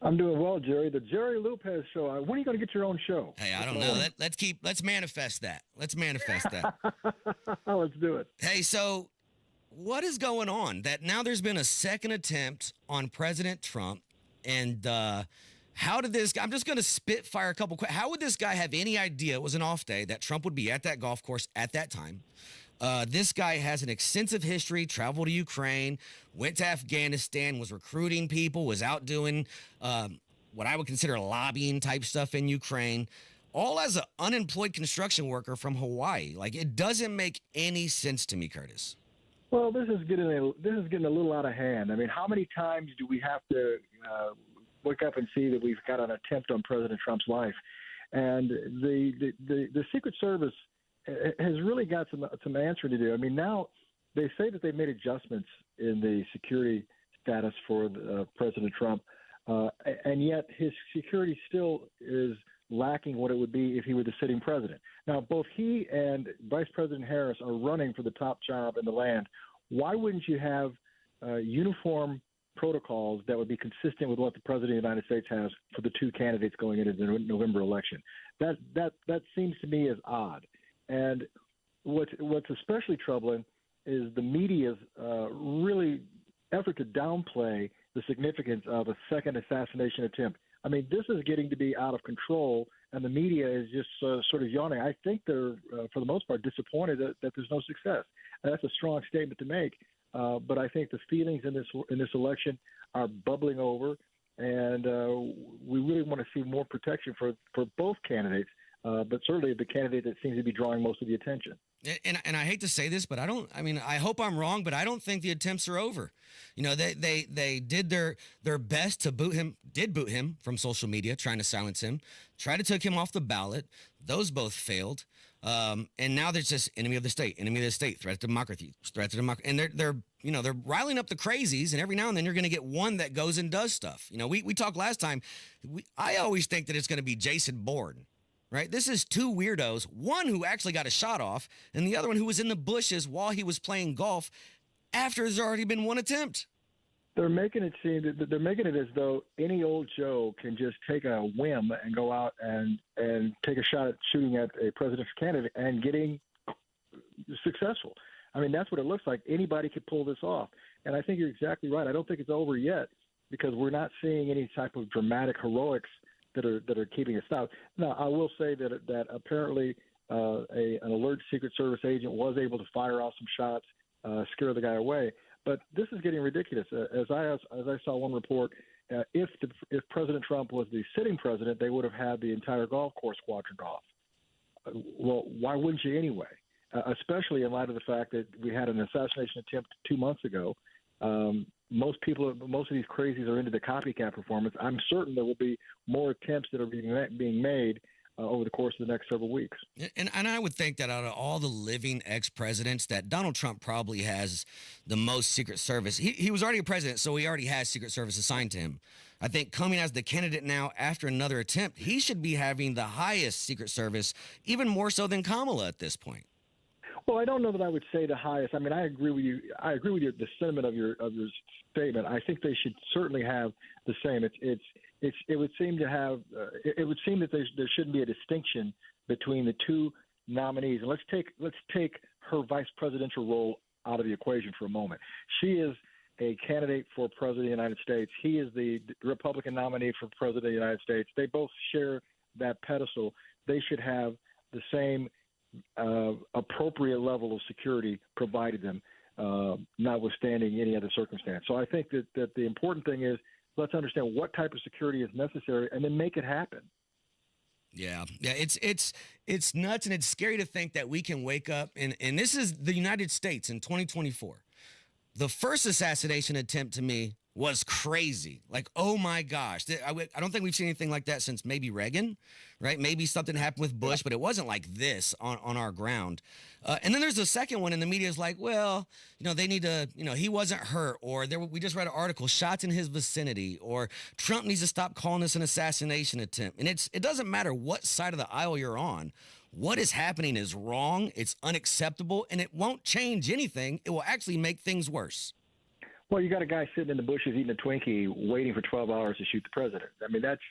I'm doing well, Jerry. The Jerry Lopez Show. When are you going to get your own show? Hey, I don't know. Let's manifest that. Let's manifest that. Let's do it. Hey, so what is going on? That now there's been a second attempt on President Trump, and how did this guy? I'm just going to spitfire a couple. How would this guy have any idea it was an off day that Trump would be at that golf course at that time? This guy has an extensive history, traveled to Ukraine, went to Afghanistan, was recruiting people, was out doing what I would consider lobbying type stuff in Ukraine, all as an unemployed construction worker from Hawaii. Like, it doesn't make any sense to me, Curtis. Well, this is getting a little out of hand. I mean, how many times do we have to wake up and see that we've got an attempt on President Trump's life? And the Secret Service has really got some answering to do. I mean, now they say that they've made adjustments in the security status for President Trump, and yet his security still is lacking what it would be if he were the sitting president. Now, both he and Vice President Harris are running for the top job in the land. Why wouldn't you have uniform protocols that would be consistent with what the President of the United States has for the two candidates going into the November election? That seems to me as odd. And what's especially troubling is the media's really effort to downplay the significance of a second assassination attempt. I mean, this is getting to be out of control, and the media is just sort of yawning. I think they're, for the most part, disappointed that there's no success. And that's a strong statement to make, but I think the feelings in this election are bubbling over, and we really want to see more protection for both candidates. But certainly the candidate that seems to be drawing most of the attention. And I hate to say this, but I hope I'm wrong, but I don't think the attempts are over. You know, they did their best to boot him from social media, trying to silence him, tried to take him off the ballot. Those both failed. And now there's just enemy of the state, threat to democracy. And they're riling up the crazies, and every now and then you're going to get one that goes and does stuff. You know, we talked last time. I always think that it's going to be Jason Bourne. Right? This is two weirdos, one who actually got a shot off and the other one who was in the bushes while he was playing golf after there's already been one attempt. They're making it seem that they're making it as though any old Joe can just take a whim and go out and take a shot at shooting at a presidential candidate and getting successful. I mean, that's what it looks like. Anybody could pull this off. And I think you're exactly right. I don't think it's over yet because we're not seeing any type of dramatic heroics that are keeping us out. Now, I will say that apparently an alert Secret Service agent was able to fire off some shots, scare the guy away. But this is getting ridiculous. As I saw one report, if President Trump was the sitting president, they would have had the entire golf course quadrangled off. Well, why wouldn't you anyway? Especially in light of the fact that we had an assassination attempt 2 months ago. Most of these crazies are into the copycat performance. I'm certain there will be more attempts that are being made over the course of the next several weeks. And I would think that out of all the living ex-presidents, that Donald Trump probably has the most Secret Service. He was already a president, so he already has Secret Service assigned to him. I think coming as the candidate now after another attempt, he should be having the highest Secret Service, even more so than Kamala at this point. Well, I don't know that I would say the highest. I mean, I agree with you. I agree with the sentiment of your statement. I think they should certainly have the same. It would seem to have. It would seem that there shouldn't be a distinction between the two nominees. And let's take her vice presidential role out of the equation for a moment. She is a candidate for president of the United States. He is the Republican nominee for president of the United States. They both share that pedestal. They should have the same appropriate level of security provided them, notwithstanding any other circumstance. So I think that the important thing is let's understand what type of security is necessary and then make it happen. Yeah, it's nuts, and it's scary to think that we can wake up and this is the United States in 2024. The first assassination attempt to me was crazy. Like, oh my gosh. I don't think we've seen anything like that since maybe Reagan, right? Maybe something happened with Bush, but it wasn't like this on our ground. And then there's the second one, and the media is like, well, they need to, he wasn't hurt, or we just read an article, shots in his vicinity, or Trump needs to stop calling this an assassination attempt. And it doesn't matter what side of the aisle you're on. What is happening is wrong, it's unacceptable, and it won't change anything. It will actually make things worse. Well, you got a guy sitting in the bushes eating a Twinkie, waiting for 12 hours to shoot the president. I mean, that's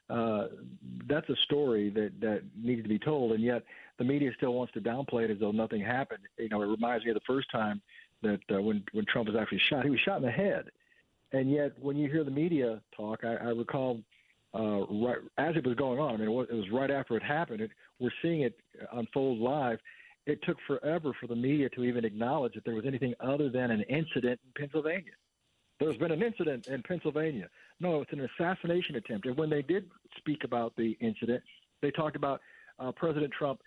a story that needs to be told, and yet the media still wants to downplay it as though nothing happened. It reminds me of the first time that when Trump was actually shot, he was shot in the head, and yet when you hear the media talk, I recall right as it was going on. I mean, it was right after it happened. We're seeing it unfold live. It took forever for the media to even acknowledge that there was anything other than an incident in Pennsylvania. There's been an incident in Pennsylvania. No, it's an assassination attempt. And when they did speak about the incident, they talked about President Trump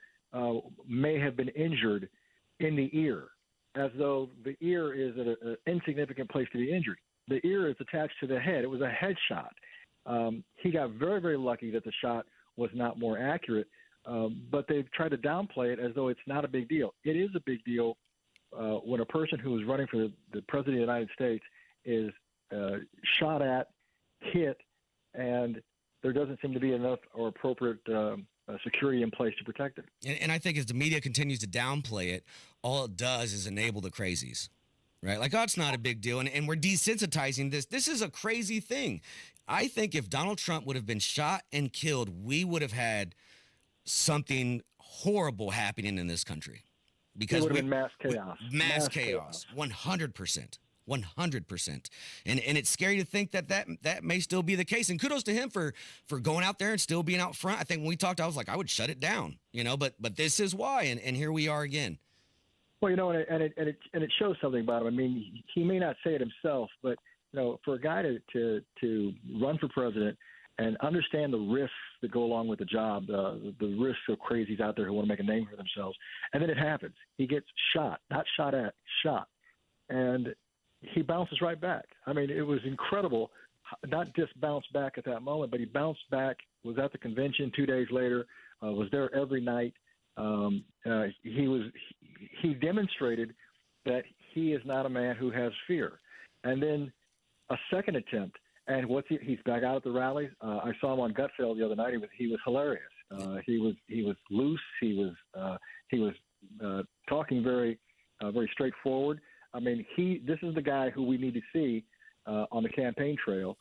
may have been injured in the ear, as though the ear is an insignificant place to be injured. The ear is attached to the head. It was a headshot. He got very, very lucky that the shot was not more accurate. But they've tried to downplay it as though it's not a big deal. It is a big deal when a person who is running for the president of the United States is shot at, hit, and there doesn't seem to be enough or appropriate security in place to protect him. And I think as the media continues to downplay it, all it does is enable the crazies, right? Like, oh, it's not a big deal. And we're desensitizing this. This is a crazy thing. I think if Donald Trump would have been shot and killed, we would have had something horrible happening in this country, because it would have been mass chaos. Mass chaos. 100%. 100%. And it's scary to think that may still be the case. And kudos to him for going out there and still being out front. I think when we talked, I was like, I would shut it down, but this is why. And here we are again. Well, and it shows something about him. I mean, he may not say it himself, but for a guy to run for president and understand the risks that go along with the job, the risks of crazies out there who want to make a name for themselves. And then it happens. He gets shot, not shot at, shot. And he bounces right back. I mean, it was incredible, not just bounced back at that moment, but he bounced back, was at the convention 2 days later, was there every night. He demonstrated that he is not a man who has fear. And then a second attempt, and he's back out at the rallies. I saw him on Gutfeld the other night. He was hilarious. He was loose. He was talking very very straightforward. I mean, this is the guy who we need to see on the campaign trail,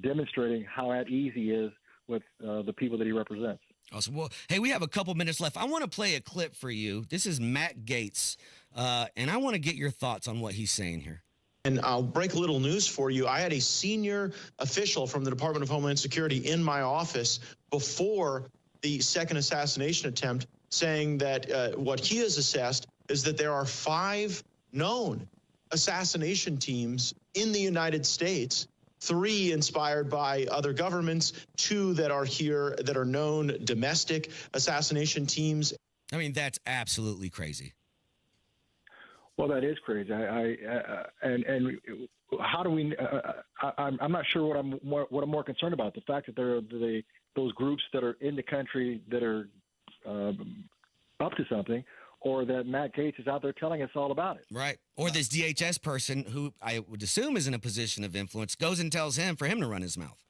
demonstrating how at ease he is with the people that he represents. Awesome. Well, hey, we have a couple minutes left. I want to play a clip for you. This is Matt Gaetz, and I want to get your thoughts on what he's saying here. And I'll break a little news for you. I had a senior official from the Department of Homeland Security in my office before the second assassination attempt saying that what he has assessed is that there are 5 known assassination teams in the United States, 3 inspired by other governments, 2 that are here that are known domestic assassination teams. I mean, that's absolutely crazy. Well, that is crazy. And how do we? I'm not sure what I'm more concerned about. The fact that there are those groups that are in the country that are up to something, or that Matt Gaetz is out there telling us all about it. Right. Or this DHS person who I would assume is in a position of influence goes and tells him for him to run his mouth.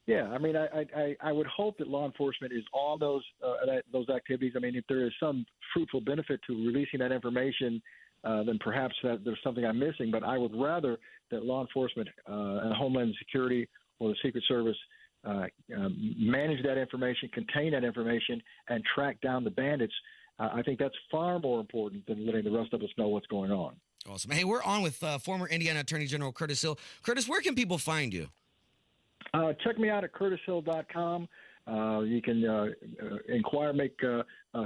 Yeah, I mean, I would hope that law enforcement is on those activities. I mean, if there is some fruitful benefit to releasing that information, then perhaps there's something I'm missing. But I would rather that law enforcement and Homeland Security or the Secret Service manage that information, contain that information, and track down the bandits. I think that's far more important than letting the rest of us know what's going on. Awesome. Hey, we're on with former Indiana Attorney General Curtis Hill. Curtis, where can people find you? Check me out at curtishill.com. You can inquire, make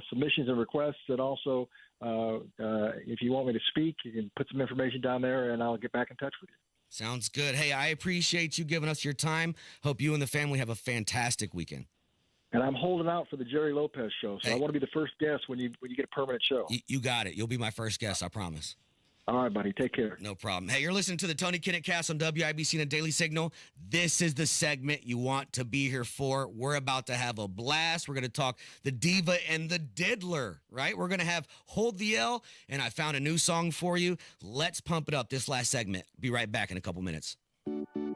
submissions and requests, and also if you want me to speak, you can put some information down there, and I'll get back in touch with you. Sounds good. Hey, I appreciate you giving us your time. Hope you and the family have a fantastic weekend. And I'm holding out for the Jerry Lopez show, so I want to be the first guest when you get a permanent show. You got it. You'll be my first guest, I promise. All right, buddy. Take care. No problem. Hey, you're listening to the Tony Kinnett Cast on WIBC and the Daily Signal. This is the segment you want to be here for. We're about to have a blast. We're going to talk the diva and the diddler, right? We're going to have Hold the L, and I found a new song for you. Let's pump it up this last segment. Be right back in a couple minutes.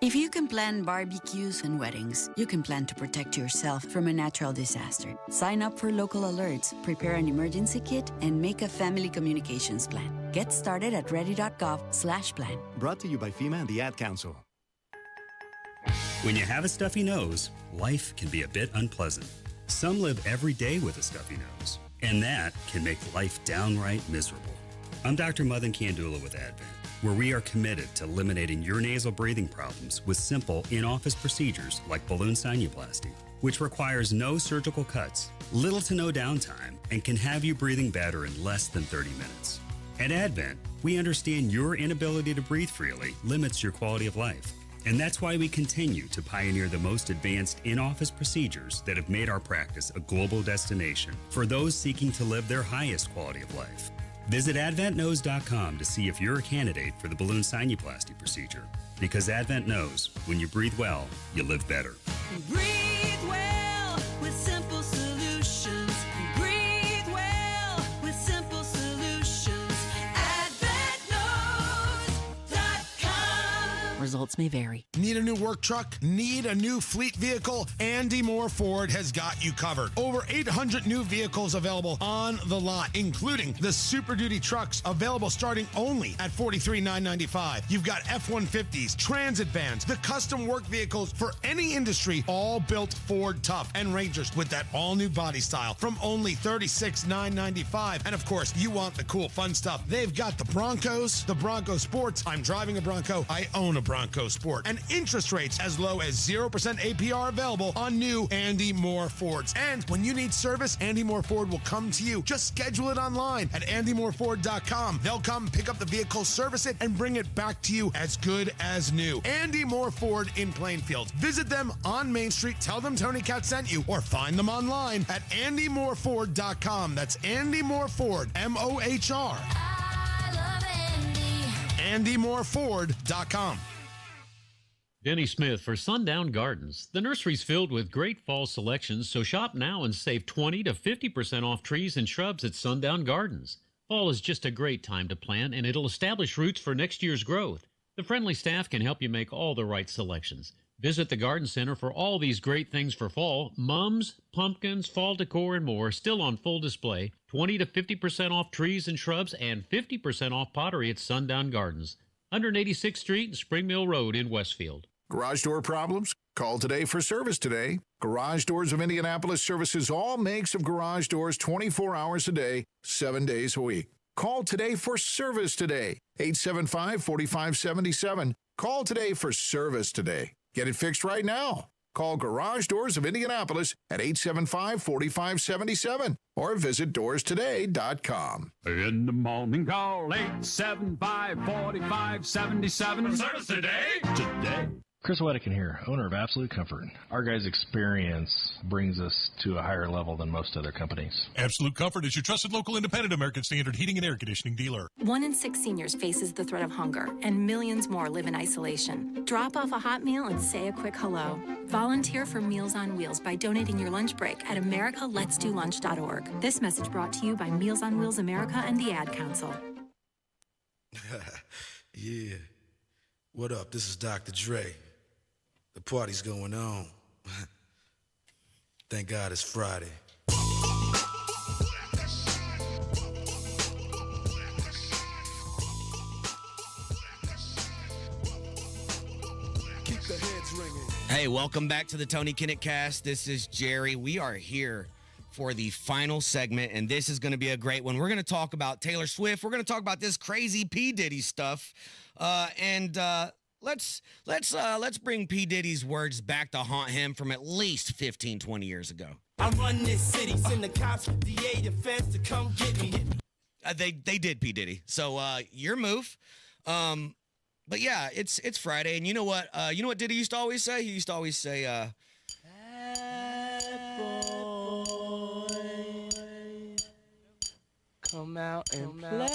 If you can plan barbecues and weddings, you can plan to protect yourself from a natural disaster. Sign up for local alerts, prepare an emergency kit, and make a family communications plan. Get started at ready.gov/plan. Brought to you by FEMA and the Ad Council. When you have a stuffy nose, life can be a bit unpleasant. Some live every day with a stuffy nose, and that can make life downright miserable. I'm Dr. Madan Kandula with Advent, where we are committed to eliminating your nasal breathing problems with simple in-office procedures like balloon sinuplasty, which requires no surgical cuts, little to no downtime, and can have you breathing better in less than 30 minutes. At Advent, we understand your inability to breathe freely limits your quality of life. And that's why we continue to pioneer the most advanced in-office procedures that have made our practice a global destination for those seeking to live their highest quality of life. Visit AdventKnows.com to see if you're a candidate for the balloon sinuplasty procedure. Because Advent knows when you breathe well, you live better. Breathe well with simple solutions. Breathe well with simple solutions. AdventKnows.com. Results may vary. Need a new work truck? Need a new fleet vehicle? Andy Moore Ford has got you covered. Over 800 new vehicles available on the lot, including the Super Duty trucks available starting only at $43,995. You've got F-150s, transit vans, the custom work vehicles for any industry, all built Ford tough, and Rangers with that all-new body style from only $36,995. And of course, you want the cool fun stuff. They've got the Broncos, the Bronco Sports. I'm driving a Bronco. I own a Bronco Sport. And interest rates as low as 0% APR available on new Andy Moore Fords. And when you need service, Andy Moore Ford will come to you. Just schedule it online at andymoreford.com. They'll come pick up the vehicle, service it, and bring it back to you as good as new. Andy Moore Ford in Plainfield. Visit them on Main Street. Tell them Tony Cat sent you, or find them online at andymoreford.com. That's Andy Moore Ford, M-O-H-R. I love Andy. andymoreford.com. Denny Smith for Sundown Gardens. The nursery's filled with great fall selections, so shop now and save 20 to 50% off trees and shrubs at Sundown Gardens. Fall is just a great time to plant, and it'll establish roots for next year's growth. The friendly staff can help you make all the right selections. Visit the Garden Center for all these great things for fall. Mums, pumpkins, fall decor, and more still on full display. 20 to 50% off trees and shrubs and 50% off pottery at Sundown Gardens. 186th Street and Spring Mill Road in Westfield. Garage door problems? Call today for service today. Garage Doors of Indianapolis services all makes of garage doors 24 hours a day, 7 days a week. Call today for service today. 875-4577. Call today for service today. Get it fixed right now. Call Garage Doors of Indianapolis at 875-4577 or visit doorstoday.com. In the morning, call 875-4577. Service today? Today. Chris Wedekin here, owner of Absolute Comfort. Our guys' experience brings us to a higher level than most other companies. Absolute Comfort is your trusted local independent American Standard heating and air conditioning dealer. 1 in 6 seniors faces the threat of hunger, and millions more live in isolation. Drop off a hot meal and say a quick hello. Volunteer for Meals on Wheels by donating your lunch break at americaletsdolunch.org. This message brought to you by Meals on Wheels America and the Ad Council. Yeah. What up? This is Dr. Dre. The party's going on. Thank God it's Friday. Keep the heads ringing. Hey, welcome back to the Tony Kinnett Cast. This is Jerry. We are here for the final segment, and this is going to be a great one. We're going to talk about Taylor Swift. We're going to talk about this crazy P. Diddy stuff, Let's bring P. Diddy's words back to haunt him from at least 15, 20 years ago. I run this city, send the cops, DA, defense to come get me. They did, P. Diddy. So your move. But yeah, it's Friday, and you know what Diddy used to always say? He used to always say, Bad boy, come out and play.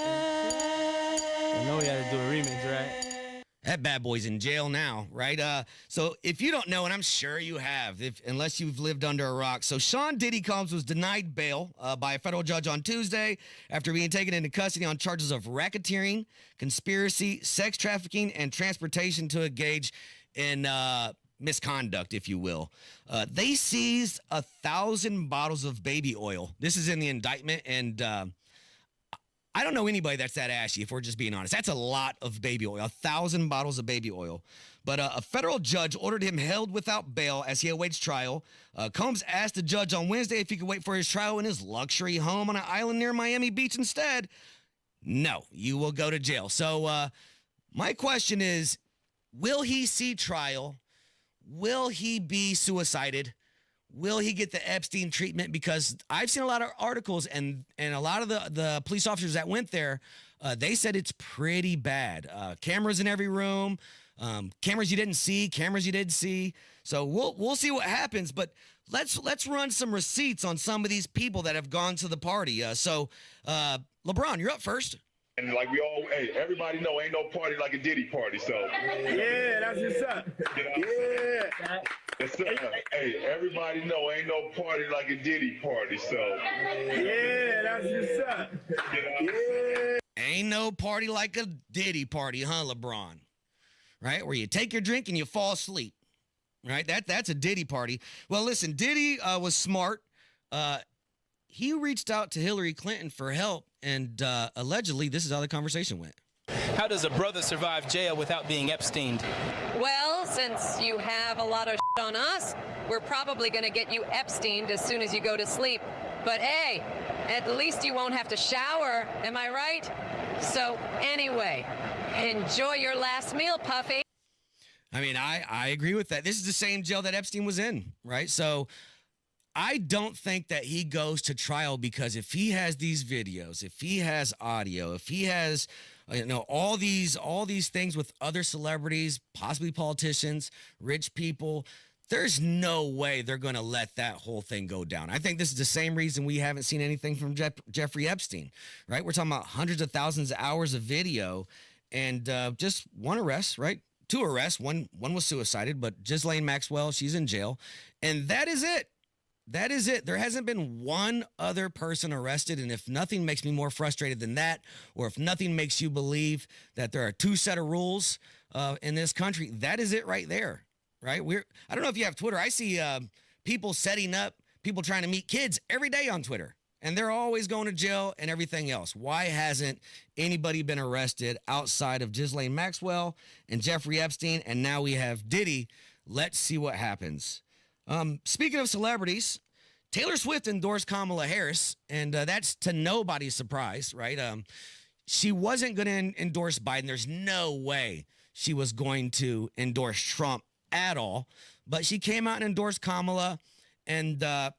I know we had to do a remix, right? That bad boy's in jail now, right? So if you don't know, and I'm sure you have, unless you've lived under a rock. So Sean Diddy Combs was denied bail by a federal judge on Tuesday after being taken into custody on charges of racketeering, conspiracy, sex trafficking, and transportation to engage in misconduct, if you will. They seized 1,000 bottles of baby oil. This is in the indictment, and I don't know anybody that's that ashy, if we're just being honest. That's a lot of baby oil, 1,000 bottles of baby oil. But a federal judge ordered him held without bail as he awaits trial. Combs asked the judge on Wednesday if he could wait for his trial in his luxury home on an island near Miami Beach instead. No, you will go to jail. So my question is, will he see trial? Will he be suicided? Will he get the Epstein treatment? Because I've seen a lot of articles, and a lot of the police officers that went there, they said it's pretty bad. Cameras in every room, cameras you didn't see, cameras you did see. So we'll see what happens. But let's run some receipts on some of these people that have gone to the party. LeBron, you're up first. And like everybody know, ain't no party like a Diddy party. So yeah, that's what's up. Yeah. Yes, sir. Hey, everybody know, ain't no party like a Diddy party. So yeah, that's what's up. Yeah. Ain't no party like a Diddy party, huh, LeBron? Right, where you take your drink and you fall asleep. Right, that's a Diddy party. Well, listen, Diddy was smart. He reached out to Hillary Clinton for help, and allegedly, this is how the conversation went. How does a brother survive jail without being Epsteined? Well, since you have a lot of shit on us, we're probably going to get you Epsteined as soon as you go to sleep. But hey, at least you won't have to shower, am I right? So anyway, enjoy your last meal, Puffy. I mean, I agree with that. This is the same jail that Epstein was in, right? So I don't think that he goes to trial, because if he has these videos, if he has audio, if he has all these things with other celebrities, possibly politicians, rich people, there's no way they're going to let that whole thing go down. I think this is the same reason we haven't seen anything from Jeffrey Epstein, right? We're talking about hundreds of thousands of hours of video, and just one arrest, right? 2 arrests. One was suicided, but Ghislaine Maxwell, she's in jail, and that is it. That is it. There hasn't been one other person arrested, and if nothing makes me more frustrated than that, or if nothing makes you believe that there are 2 set of rules in this country, that is it right there, right? I don't know if you have Twitter. I see people setting up, people trying to meet kids every day on Twitter, and they're always going to jail and everything else. Why hasn't anybody been arrested outside of Ghislaine Maxwell and Jeffrey Epstein, and now we have Diddy? Let's see what happens. Speaking of celebrities, Taylor Swift endorsed Kamala Harris, and that's to nobody's surprise, right? She wasn't going to endorse Biden. There's no way she was going to endorse Trump at all, but she came out and endorsed Kamala, and, I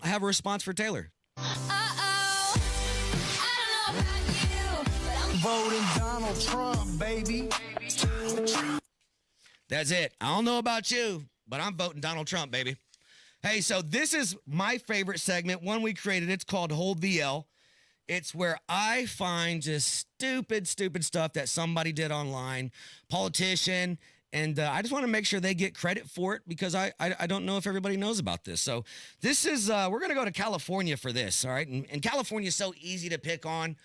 have a response for Taylor. I don't know about you, but I'm voting Donald Trump, baby. That's it. I don't know about you, but I'm voting Donald Trump, baby. Hey, so this is my favorite segment, one we created. It's called Hold the L. It's where I find just stupid stuff that somebody did online, politician, and I just want to make sure they get credit for it, because I don't know if everybody knows about this. So this is, we're going to go to California for this, all right? And California is so easy to pick on.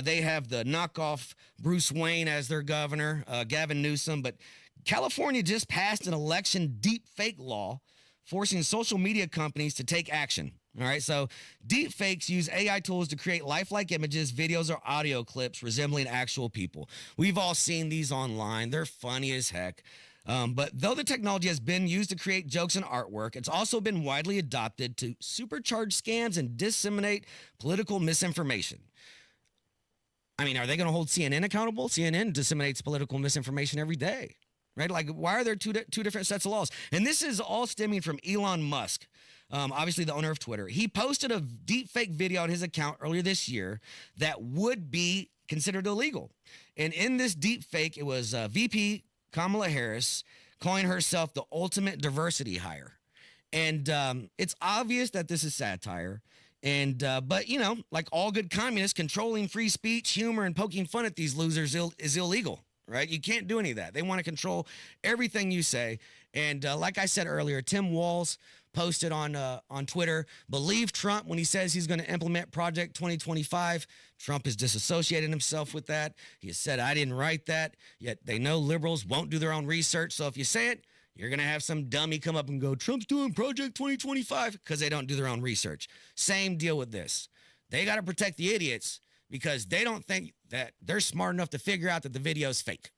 They have the knockoff Bruce Wayne as their governor, Gavin Newsom, but California just passed an election deep fake law forcing social media companies to take action. All right, so deep fakes use AI tools to create lifelike images, videos, or audio clips resembling actual people. We've all seen these online. They're funny as heck. But though the technology has been used to create jokes and artwork, it's also been widely adopted to supercharge scams and disseminate political misinformation. I mean, are they going to hold CNN accountable? CNN disseminates political misinformation every day. Right? Like, why are there two different sets of laws? And this is all stemming from Elon Musk, obviously the owner of Twitter. He posted a deep fake video on his account earlier this year that would be considered illegal. And in this deep fake, it was VP Kamala Harris calling herself the ultimate diversity hire. And it's obvious that this is satire. And but, like all good communists, controlling free speech, humor, and poking fun at these losers is illegal. Right? You can't do any of that. They want to control everything you say. And like I said earlier, Tim Walz posted on Twitter, believe Trump when he says he's going to implement Project 2025. Trump has disassociated himself with that. He has said, I didn't write that. Yet they know liberals won't do their own research. So if you say it, you're going to have some dummy come up and go, Trump's doing Project 2025, because they don't do their own research. Same deal with this. They got to protect the idiots, because they don't think that they're smart enough to figure out that the video is fake.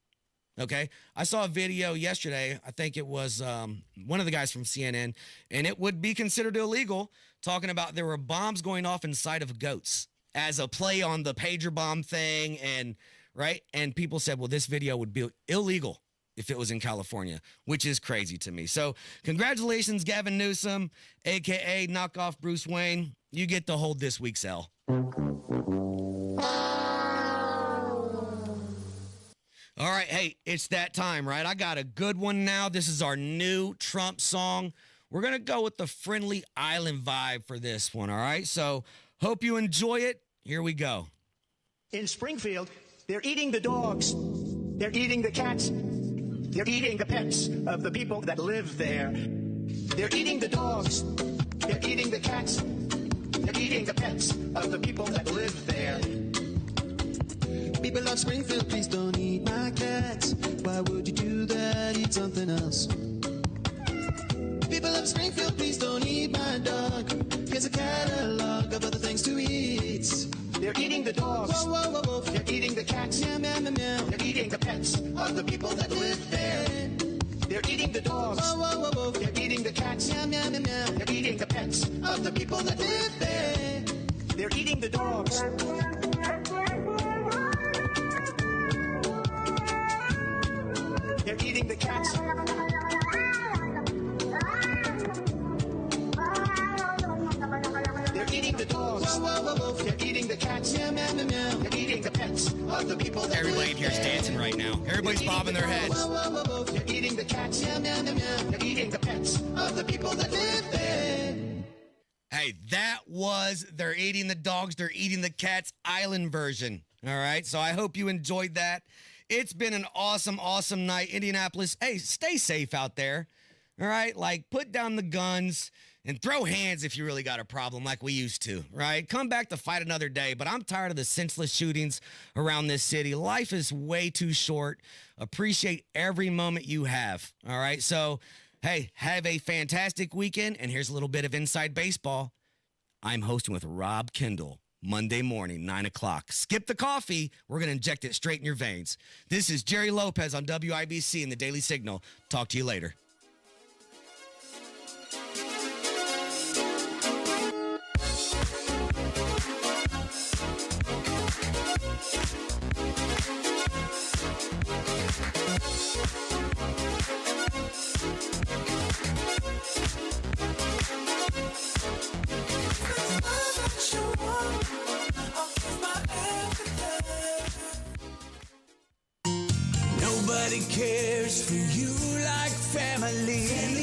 Okay? I saw a video yesterday. I think it was one of the guys from CNN, and it would be considered illegal, talking about there were bombs going off inside of goats as a play on the pager bomb thing, and right? And people said, well, this video would be illegal if it was in California, which is crazy to me. So congratulations, Gavin Newsom, a.k.a. knockoff Bruce Wayne. You get to hold this week's L. All right, hey, it's that time, right? I got a good one now. This is our new Trump song. We're going to go with the Friendly Island vibe for this one, all right? So hope you enjoy it. Here we go. In Springfield, they're eating the dogs. They're eating the cats. They're eating the pets of the people that live there. They're eating the dogs. They're eating the cats. They're eating the pets of the people that live there. People of Springfield, please don't eat my cats. Why would you do that? Eat something else. People of Springfield, please don't eat my dog. Here's a catalog of other things to eat. They're eating the dogs. Whoa, whoa, whoa, whoa. They're eating the cats. Meow, meow, meow, meow. They're eating the pets of the people that live there. They're eating the dogs. Whoa, whoa, whoa, whoa. They're eating the cats. Meow, meow, meow, meow. They're eating the pets of the people that live there. They're eating the dogs. They're eating the cats. They're eating the dogs. Whoa, whoa, whoa, whoa. They're eating the cats. Meow, meow, meow, meow. They're eating the pets of the people that Everybody live in here is there. dancing right now. Everybody's bobbing their heads. Whoa, whoa, whoa, whoa. They're eating the cats. Meow, meow, meow, meow. They're eating the pets of the people that live there. Hey, that was They're Eating the Dogs, They're Eating the Cats Island version. All right, so I hope you enjoyed that. It's been an awesome, awesome night. Indianapolis, hey, stay safe out there. All right, like put down the guns and throw hands if you really got a problem like we used to, right? Come back to fight another day, but I'm tired of the senseless shootings around this city. Life is way too short. Appreciate every moment you have, all right? So, hey, have a fantastic weekend, and here's a little bit of Inside Baseball. I'm hosting with Rob Kendall Monday morning, 9 o'clock. Skip the coffee. We're going to inject it straight in your veins. This is Jerry Lopez on WIBC and the Daily Signal. Talk to you later. Nobody cares for you like family.